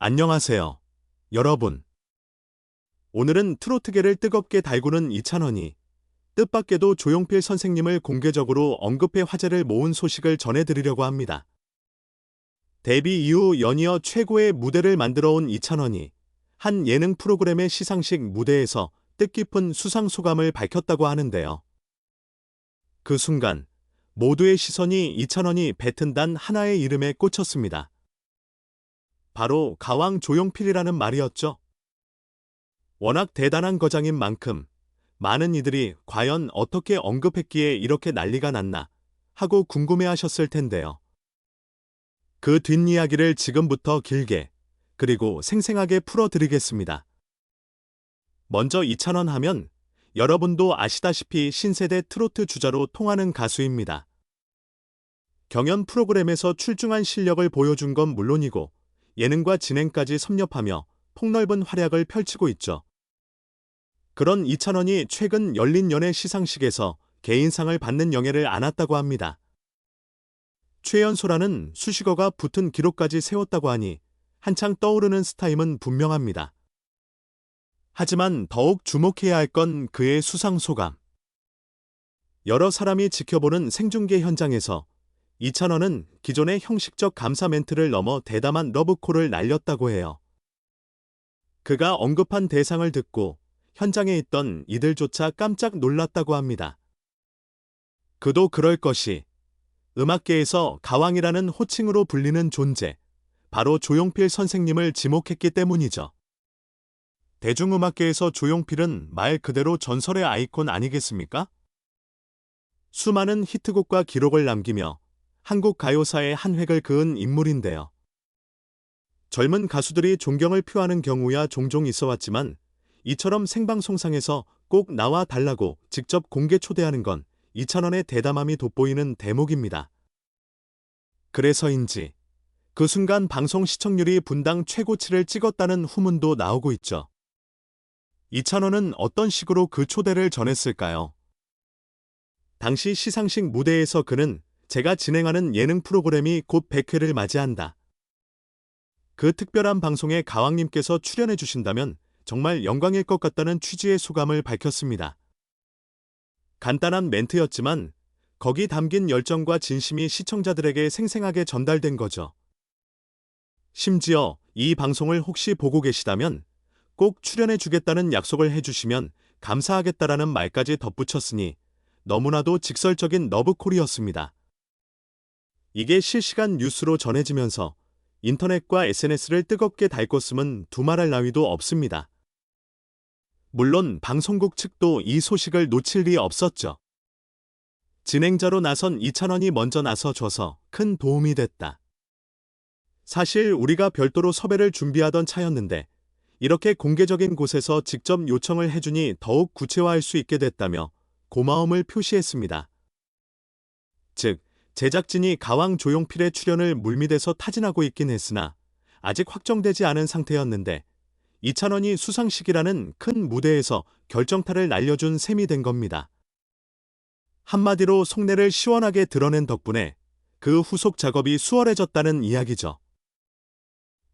안녕하세요, 여러분. 오늘은 트로트계를 뜨겁게 달구는 이찬원이 뜻밖에도 조용필 선생님을 공개적으로 언급해 화제를 모은 소식을 전해드리려고 합니다. 데뷔 이후 연이어 최고의 무대를 만들어 온 이찬원이 한 예능 프로그램의 시상식 무대에서 뜻깊은 수상 소감을 밝혔다고 하는데요. 그 순간 모두의 시선이 이찬원이 뱉은 단 하나의 이름에 꽂혔습니다. 바로 가왕 조용필이라는 말이었죠. 워낙 대단한 거장인 만큼 많은 이들이 과연 어떻게 언급했기에 이렇게 난리가 났나 하고 궁금해하셨을 텐데요. 그 뒷이야기를 지금부터 길게 그리고 생생하게 풀어드리겠습니다. 먼저 이찬원 하면 여러분도 아시다시피 신세대 트로트 주자로 통하는 가수입니다. 경연 프로그램에서 출중한 실력을 보여준 건 물론이고 예능과 진행까지 섭렵하며 폭넓은 활약을 펼치고 있죠. 그런 이찬원이 최근 열린 연예 시상식에서 개인상을 받는 영예를 안았다고 합니다. 최연소라는 수식어가 붙은 기록까지 세웠다고 하니 한창 떠오르는 스타임은 분명합니다. 하지만 더욱 주목해야 할 건 그의 수상 소감. 여러 사람이 지켜보는 생중계 현장에서 이찬원은 기존의 형식적 감사 멘트를 넘어 대담한 러브콜을 날렸다고 해요. 그가 언급한 대상을 듣고 현장에 있던 이들조차 깜짝 놀랐다고 합니다. 그도 그럴 것이 음악계에서 가왕이라는 호칭으로 불리는 존재, 바로 조용필 선생님을 지목했기 때문이죠. 대중음악계에서 조용필은 말 그대로 전설의 아이콘 아니겠습니까? 수많은 히트곡과 기록을 남기며 한국 가요사의 한 획을 그은 인물인데요. 젊은 가수들이 존경을 표하는 경우야 종종 있어왔지만 이처럼 생방송상에서 꼭 나와 달라고 직접 공개 초대하는 건 이찬원의 대담함이 돋보이는 대목입니다. 그래서인지 그 순간 방송 시청률이 분당 최고치를 찍었다는 후문도 나오고 있죠. 이찬원은 어떤 식으로 그 초대를 전했을까요? 당시 시상식 무대에서 그는 제가 진행하는 예능 프로그램이 곧 100회를 맞이한다. 그 특별한 방송에 가왕님께서 출연해 주신다면 정말 영광일 것 같다는 취지의 소감을 밝혔습니다. 간단한 멘트였지만 거기 담긴 열정과 진심이 시청자들에게 생생하게 전달된 거죠. 심지어 이 방송을 혹시 보고 계시다면 꼭 출연해 주겠다는 약속을 해주시면 감사하겠다라는 말까지 덧붙였으니 너무나도 직설적인 러브콜이었습니다. 이게 실시간 뉴스로 전해지면서 인터넷과 SNS를 뜨겁게 달궜음은 두말할 나위도 없습니다. 물론 방송국 측도 이 소식을 놓칠 리 없었죠. 진행자로 나선 이찬원이 먼저 나서줘서 큰 도움이 됐다. 사실 우리가 별도로 섭외를 준비하던 차였는데 이렇게 공개적인 곳에서 직접 요청을 해주니 더욱 구체화할 수 있게 됐다며 고마움을 표시했습니다. 즉, 제작진이 가왕 조용필의 출연을 물밑에서 타진하고 있긴 했으나 아직 확정되지 않은 상태였는데 이찬원이 수상식이라는 큰 무대에서 결정타를 날려준 셈이 된 겁니다. 한마디로 속내를 시원하게 드러낸 덕분에 그 후속 작업이 수월해졌다는 이야기죠.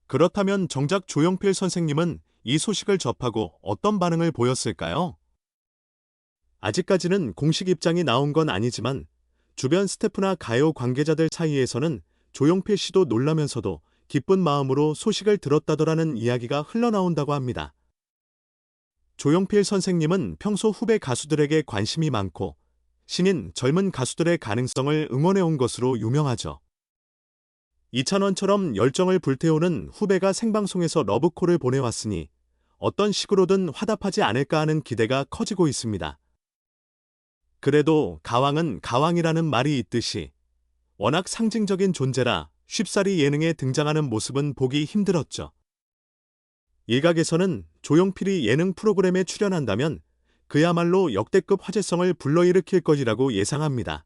그렇다면 정작 조용필 선생님은 이 소식을 접하고 어떤 반응을 보였을까요? 아직까지는 공식 입장이 나온 건 아니지만 주변 스태프나 가요 관계자들 사이에서는 조용필 씨도 놀라면서도 기쁜 마음으로 소식을 들었다더라는 이야기가 흘러나온다고 합니다. 조용필 선생님은 평소 후배 가수들에게 관심이 많고 신인 젊은 가수들의 가능성을 응원해온 것으로 유명하죠. 이찬원처럼 열정을 불태우는 후배가 생방송에서 러브콜을 보내왔으니 어떤 식으로든 화답하지 않을까 하는 기대가 커지고 있습니다. 그래도 가왕은 가왕이라는 말이 있듯이 워낙 상징적인 존재라 쉽사리 예능에 등장하는 모습은 보기 힘들었죠. 일각에서는 조용필이 예능 프로그램에 출연한다면 그야말로 역대급 화제성을 불러일으킬 것이라고 예상합니다.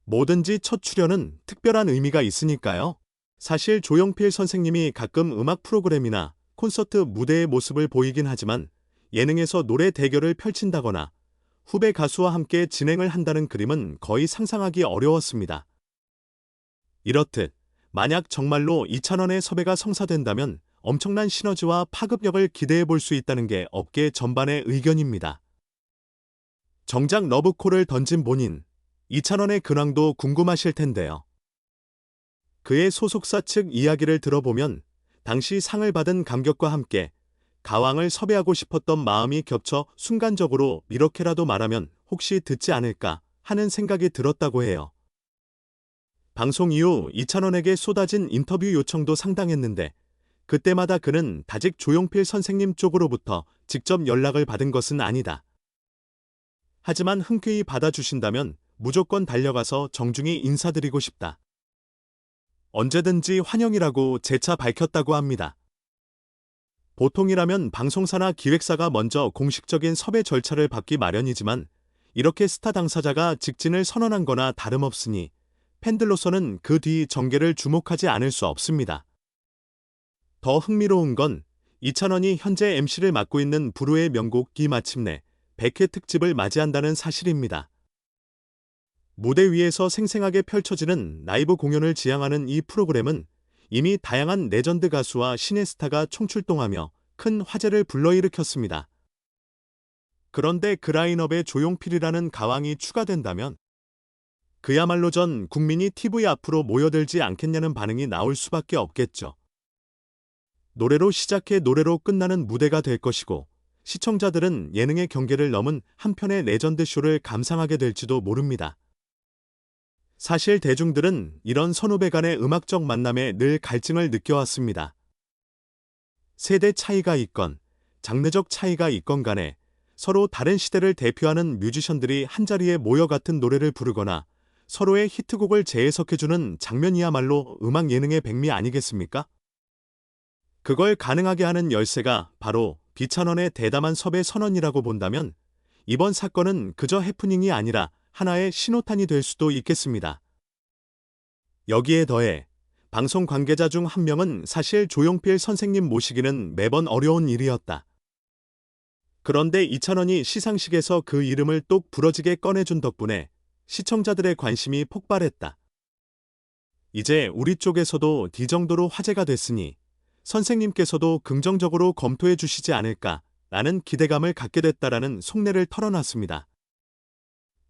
뭐든지 첫 출연은 특별한 의미가 있으니까요. 사실 조용필 선생님이 가끔 음악 프로그램이나 콘서트 무대의 모습을 보이긴 하지만 예능에서 노래 대결을 펼친다거나 후배 가수와 함께 진행을 한다는 그림은 거의 상상하기 어려웠습니다. 이렇듯 만약 정말로 이찬원의 섭외가 성사된다면 엄청난 시너지와 파급력을 기대해 볼 수 있다는 게 업계 전반의 의견입니다. 정작 러브콜을 던진 본인, 이찬원의 근황도 궁금하실 텐데요. 그의 소속사 측 이야기를 들어보면 당시 상을 받은 감격과 함께 가왕을 섭외하고 싶었던 마음이 겹쳐 순간적으로 이렇게라도 말하면 혹시 듣지 않을까 하는 생각이 들었다고 해요. 방송 이후 이찬원에게 쏟아진 인터뷰 요청도 상당했는데 그때마다 그는 다직 조용필 선생님 쪽으로부터 직접 연락을 받은 것은 아니다. 하지만 흔쾌히 받아주신다면 무조건 달려가서 정중히 인사드리고 싶다. 언제든지 환영이라고 재차 밝혔다고 합니다. 보통이라면 방송사나 기획사가 먼저 공식적인 섭외 절차를 밟기 마련이지만 이렇게 스타 당사자가 직진을 선언한 거나 다름없으니 팬들로서는 그 뒤 전개를 주목하지 않을 수 없습니다. 더 흥미로운 건 이찬원이 현재 MC를 맡고 있는 부르의 명곡이 마침내 100회 특집을 맞이한다는 사실입니다. 무대 위에서 생생하게 펼쳐지는 라이브 공연을 지향하는 이 프로그램은 이미 다양한 레전드 가수와 신의 스타가 총출동하며 큰 화제를 불러일으켰습니다. 그런데 그 라인업에 조용필이라는 가왕이 추가된다면 그야말로 전 국민이 TV 앞으로 모여들지 않겠냐는 반응이 나올 수밖에 없겠죠. 노래로 시작해 노래로 끝나는 무대가 될 것이고 시청자들은 예능의 경계를 넘은 한편의 레전드 쇼를 감상하게 될지도 모릅니다. 사실 대중들은 이런 선후배 간의 음악적 만남에 늘 갈증을 느껴왔습니다. 세대 차이가 있건 장르적 차이가 있건 간에 서로 다른 시대를 대표하는 뮤지션들이 한자리에 모여 같은 노래를 부르거나 서로의 히트곡을 재해석해주는 장면이야말로 음악 예능의 백미 아니겠습니까? 그걸 가능하게 하는 열쇠가 바로 비찬원의 대담한 섭외 선언이라고 본다면 이번 사건은 그저 해프닝이 아니라 하나의 신호탄이 될 수도 있겠습니다. 여기에 더해 방송 관계자 중 한 명은 사실 조용필 선생님 모시기는 매번 어려운 일이었다. 그런데 이찬원이 시상식에서 그 이름을 똑 부러지게 꺼내준 덕분에 시청자들의 관심이 폭발했다. 이제 우리 쪽에서도 이 정도로 화제가 됐으니 선생님께서도 긍정적으로 검토해 주시지 않을까라는 기대감을 갖게 됐다라는 속내를 털어놨습니다.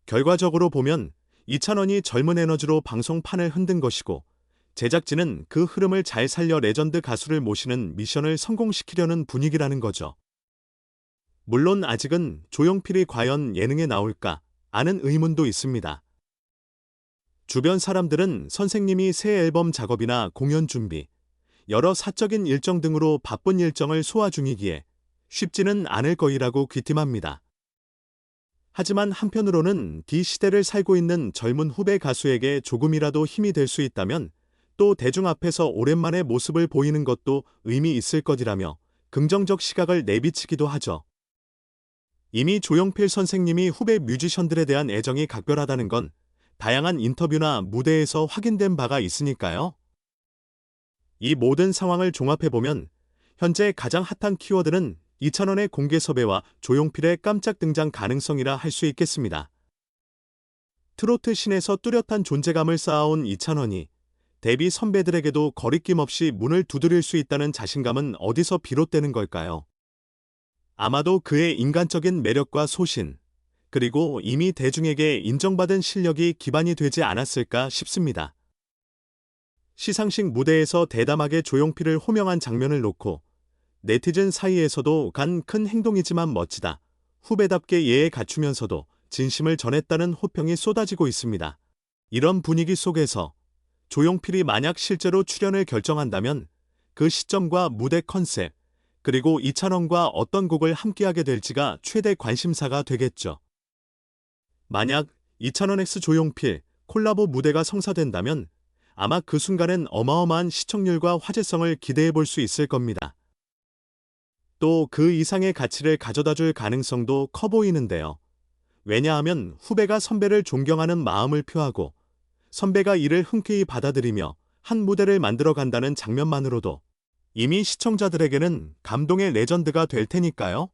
결과적으로 보면 이찬원이 젊은 에너지로 방송판을 흔든 것이고 제작진은 그 흐름을 잘 살려 레전드 가수를 모시는 미션을 성공시키려는 분위기라는 거죠. 물론 아직은 조용필이 과연 예능에 나올까 하는 의문도 있습니다. 주변 사람들은 선생님이 새 앨범 작업이나 공연 준비, 여러 사적인 일정 등으로 바쁜 일정을 소화 중이기에 쉽지는 않을 거이라고 귀띔합니다. 하지만 한편으로는 이 시대를 살고 있는 젊은 후배 가수에게 조금이라도 힘이 될 수 있다면 또 대중 앞에서 오랜만에 모습을 보이는 것도 의미 있을 것이라며 긍정적 시각을 내비치기도 하죠. 이미 조용필 선생님이 후배 뮤지션들에 대한 애정이 각별하다는 건 다양한 인터뷰나 무대에서 확인된 바가 있으니까요. 이 모든 상황을 종합해보면 현재 가장 핫한 키워드는 이찬원의 공개 섭외와 조용필의 깜짝 등장 가능성이라 할 수 있겠습니다. 트로트 씬에서 뚜렷한 존재감을 쌓아온 이찬원이 데뷔 선배들에게도 거리낌 없이 문을 두드릴 수 있다는 자신감은 어디서 비롯되는 걸까요? 아마도 그의 인간적인 매력과 소신, 그리고 이미 대중에게 인정받은 실력이 기반이 되지 않았을까 싶습니다. 시상식 무대에서 대담하게 조용필을 호명한 장면을 놓고 네티즌 사이에서도 간 큰 행동이지만 멋지다, 후배답게 예에 갖추면서도 진심을 전했다는 호평이 쏟아지고 있습니다. 이런 분위기 속에서 조용필이 만약 실제로 출연을 결정한다면 그 시점과 무대 컨셉, 그리고 이찬원과 어떤 곡을 함께하게 될지가 최대 관심사가 되겠죠. 만약 이찬원 x 조용필 콜라보 무대가 성사된다면 아마 그 순간엔 어마어마한 시청률과 화제성을 기대해 볼 수 있을 겁니다. 또 그 이상의 가치를 가져다줄 가능성도 커 보이는데요. 왜냐하면 후배가 선배를 존경하는 마음을 표하고 선배가 이를 흔쾌히 받아들이며 한 무대를 만들어 간다는 장면만으로도 이미 시청자들에게는 감동의 레전드가 될 테니까요.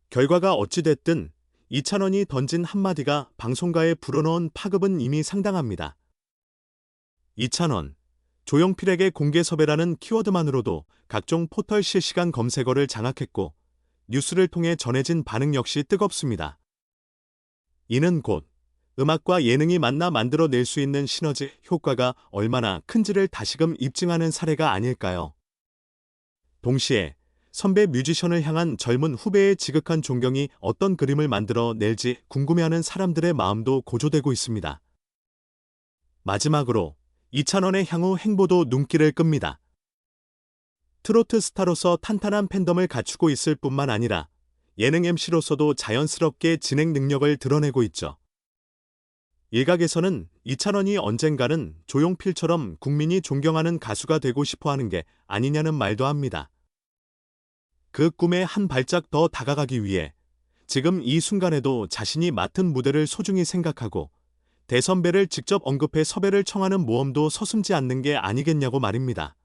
결과가 어찌됐든 이찬원이 던진 한마디가 방송가에 불어넣은 파급은 이미 상당합니다. 이찬원, 조용필에게 공개 섭외라는 키워드만으로도 각종 포털 실시간 검색어를 장악했고 뉴스를 통해 전해진 반응 역시 뜨겁습니다. 이는 곧 음악과 예능이 만나 만들어낼 수 있는 시너지 효과가 얼마나 큰지를 다시금 입증하는 사례가 아닐까요? 동시에 선배 뮤지션을 향한 젊은 후배의 지극한 존경이 어떤 그림을 만들어 낼지 궁금해하는 사람들의 마음도 고조되고 있습니다. 마지막으로 이찬원의 향후 행보도 눈길을 끕니다. 트로트 스타로서 탄탄한 팬덤을 갖추고 있을 뿐만 아니라 예능 MC로서도 자연스럽게 진행 능력을 드러내고 있죠. 일각에서는 이찬원이 언젠가는 조용필처럼 국민이 존경하는 가수가 되고 싶어하는 게 아니냐는 말도 합니다. 그 꿈에 한 발짝 더 다가가기 위해 지금 이 순간에도 자신이 맡은 무대를 소중히 생각하고 대선배를 직접 언급해 섭외를 청하는 모험도 서슴지 않는 게 아니겠냐고 말입니다.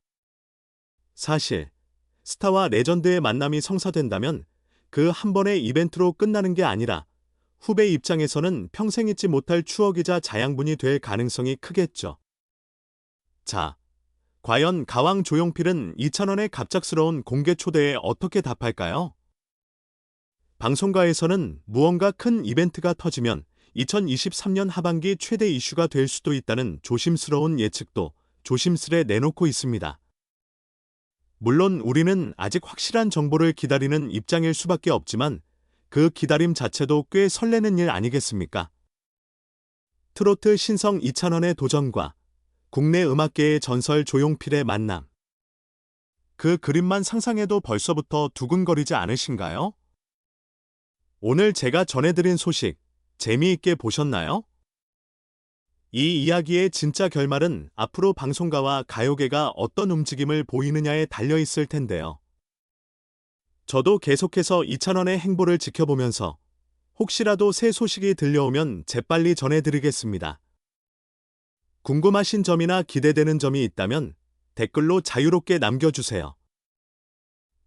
사실 스타와 레전드의 만남이 성사된다면 그 한 번의 이벤트로 끝나는 게 아니라 후배 입장에서는 평생 잊지 못할 추억이자 자양분이 될 가능성이 크겠죠. 자, 과연 가왕 조용필은 이찬원의 갑작스러운 공개 초대에 어떻게 답할까요? 방송가에서는 무언가 큰 이벤트가 터지면 2023년 하반기 최대 이슈가 될 수도 있다는 조심스러운 예측도 조심스레 내놓고 있습니다. 물론 우리는 아직 확실한 정보를 기다리는 입장일 수밖에 없지만 그 기다림 자체도 꽤 설레는 일 아니겠습니까? 트로트 신성 이찬원의 도전과 국내 음악계의 전설 조용필의 만남. 그 그림만 상상해도 벌써부터 두근거리지 않으신가요? 오늘 제가 전해드린 소식 재미있게 보셨나요? 이 이야기의 진짜 결말은 앞으로 방송가와 가요계가 어떤 움직임을 보이느냐에 달려있을 텐데요. 저도 계속해서 이찬원의 행보를 지켜보면서 혹시라도 새 소식이 들려오면 재빨리 전해드리겠습니다. 궁금하신 점이나 기대되는 점이 있다면 댓글로 자유롭게 남겨주세요.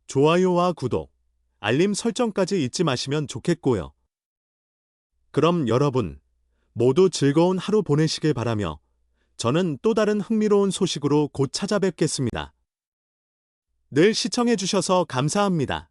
좋아요와 구독, 알림 설정까지 잊지 마시면 좋겠고요. 그럼 여러분 모두 즐거운 하루 보내시길 바라며 저는 또 다른 흥미로운 소식으로 곧 찾아뵙겠습니다. 늘 시청해주셔서 감사합니다.